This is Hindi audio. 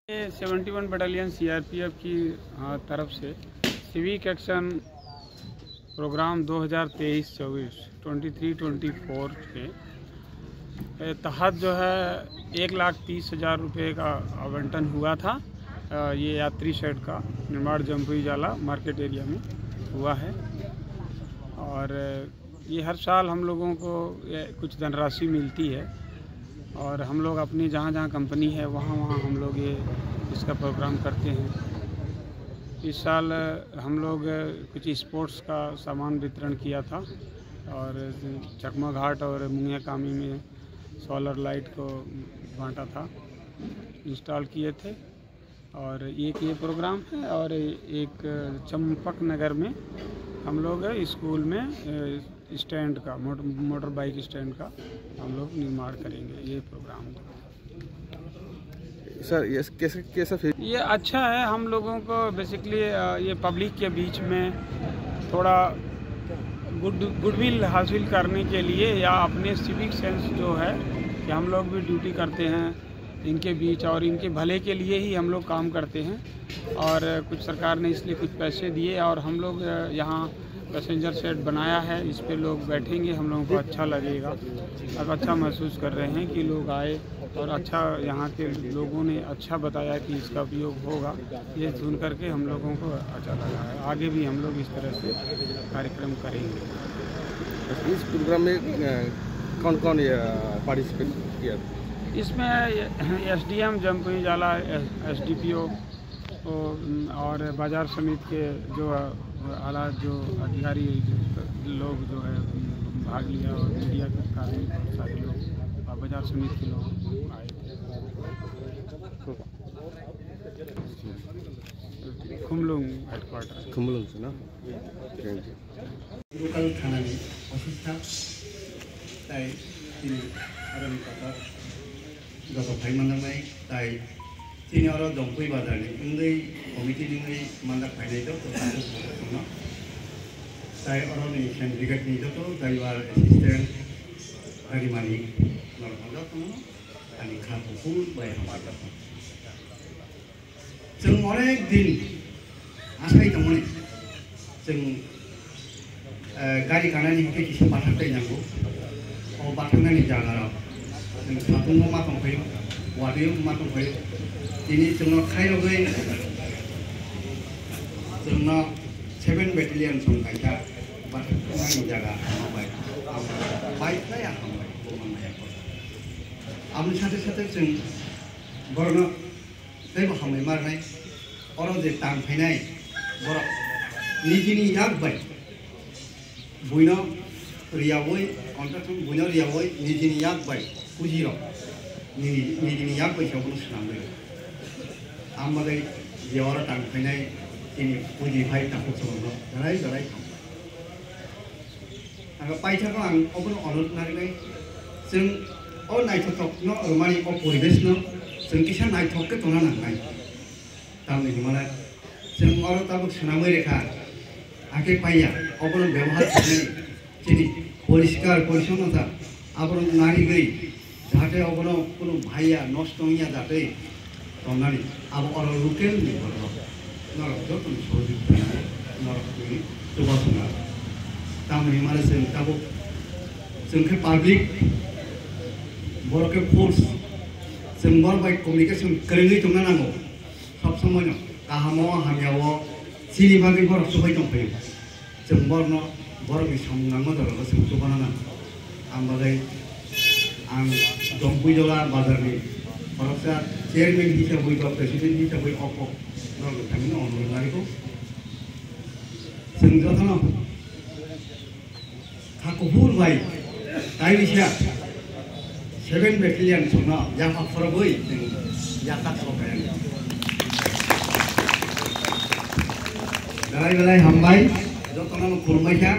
71 बटालियन सीआरपीएफ की तरफ से सिविक एक्शन प्रोग्राम 2023-24 23-24 के तहत जो है 1,30,000 रुपये का आवंटन हुआ था। ये यात्री शेड का निर्माण जम्पुई जाला मार्केट एरिया में हुआ है और ये हर साल हम लोगों को कुछ धनराशि मिलती है और हम लोग अपनी जहाँ कंपनी है वहाँ हम लोग ये इसका प्रोग्राम करते हैं। इस साल हम लोग कुछ स्पोर्ट्स का सामान वितरण किया था और चकमा घाट और मुंगिया कामी में सोलर लाइट को बांटा था, इंस्टॉल किए थे। और एक ये प्रोग्राम है और एक चंपक नगर में हम लोग स्कूल में स्टैंड का मोटर बाइक स्टैंड का हम लोग निर्माण करेंगे। ये प्रोग्राम सर ये कैसा ये अच्छा है। हम लोगों को बेसिकली ये पब्लिक के बीच में थोड़ा गुडविल हासिल करने के लिए या अपने सिविक सेंस जो है कि हम लोग भी ड्यूटी करते हैं इनके बीच और इनके भले के लिए ही हम लोग काम करते हैं। और कुछ सरकार ने इसलिए कुछ पैसे दिए और हम लोग यहाँ पैसेंजर सेट बनाया है, इस पे लोग बैठेंगे, हम लोगों को अच्छा लगेगा। अब अच्छा महसूस कर रहे हैं कि लोग आए और अच्छा यहाँ के लोगों ने अच्छा बताया कि इसका उपयोग होगा। ये सुन करके हम लोगों को अच्छा लगा है। आगे भी हम लोग इस तरह से कार्यक्रम करेंगे। इस प्रोग्राम में कौन कौन पार्टिसिपेट किया? इसमें एसडीएम जम्पुई जाला, एसडीपीओ और बाजार समिति के जो आला जो अधिकारी लोग जो है भाग लिया और मीडिया के कार्य बहुत सारे लोग और बाजार समिति के लोग आए थे। खुमलुंग हेडक्वार्टर खुमलुंग से ना लोकल थाना में ऑफिस था ताई তিনি आराम कथा गत भाई मंडल में ताई তিনি और जम्पुई बाजार ने उन्दै कमिटी ने मंडल फाइनाइ दो तो ताई और ने सेंट्रिगेट नहीं दो तो ड्राइवर असिस्टेंट हारिमानी नरहंगा तो अनि खातो फुल बाय हमारा जों अनेक दिन आसाय दंमोन जों गारि गानायनि हिते किसु बाथाखै नांगौ अ बाथांनायनि जागाराव जों साथुंगो मा दंफायो वादैयो मा दंफायो दिनै जोंनाव खायरगै जोंनाव 7 बेटालियन संखायथा बाथांनायनि जागा हाबाय बाइकलाया हाबाय बमानाया आमनि साथे साथे जों बरनो दैबो हामनाय मारनाय अर जे दानफायनाय बर निजिनि यागबाय बुइनो रियावै कन्ट्राक्टन बुइनो रियावै निजिनि यागबाय पुजिरो निजिनि यागबाय सावनो सुनांगौ आमबादै जेवार दानफायनाय दिनै पुजि भाई ताखौ सोंनो जराय आङो पाइथाखौ आं अबनो अनुरोध नागिरनाय जों अ नायथक न रमानि अ परिबेश न जों किसा नायथकके तोना नांनाय तामनि हिमाला जों और ताबो सुनामै रेखा आके पाइया अबनो व्यवहार करने दिनै परिष्कार परिच्छन्नता अबनो नारी गई जाहाथे अबनो कोनो भाइया नष्ट होइया जाहाथे तनानि अब और लोकेल नि बरो नरक जतन सहयोग नरक जौगासना तामनि हिमाला जों ताबो जोंखे पब्लिक बरके फोर्स जों बर बाय कम्युनिकेशन करेङै दंना नांगौ सब समय गाहामाव हामियाव सिनि बागै बर सबाय दंफायो जों बरनो बरनि संनांगौ दरबो जों जौगाना आमबालाय आं जम्पुई जला बाजारनि फरसा चेयरमैन हिसाबै बा प्रेसिडेंट हिसाबै अफ नरक थांनो अनुरोध नागिरगौ जों जतन हाकुफुर बाय दाइबिसा 7 बेटालियन संना याफा फरबै जों याका सबाय गलाय हामबाय जतन खुलमायखा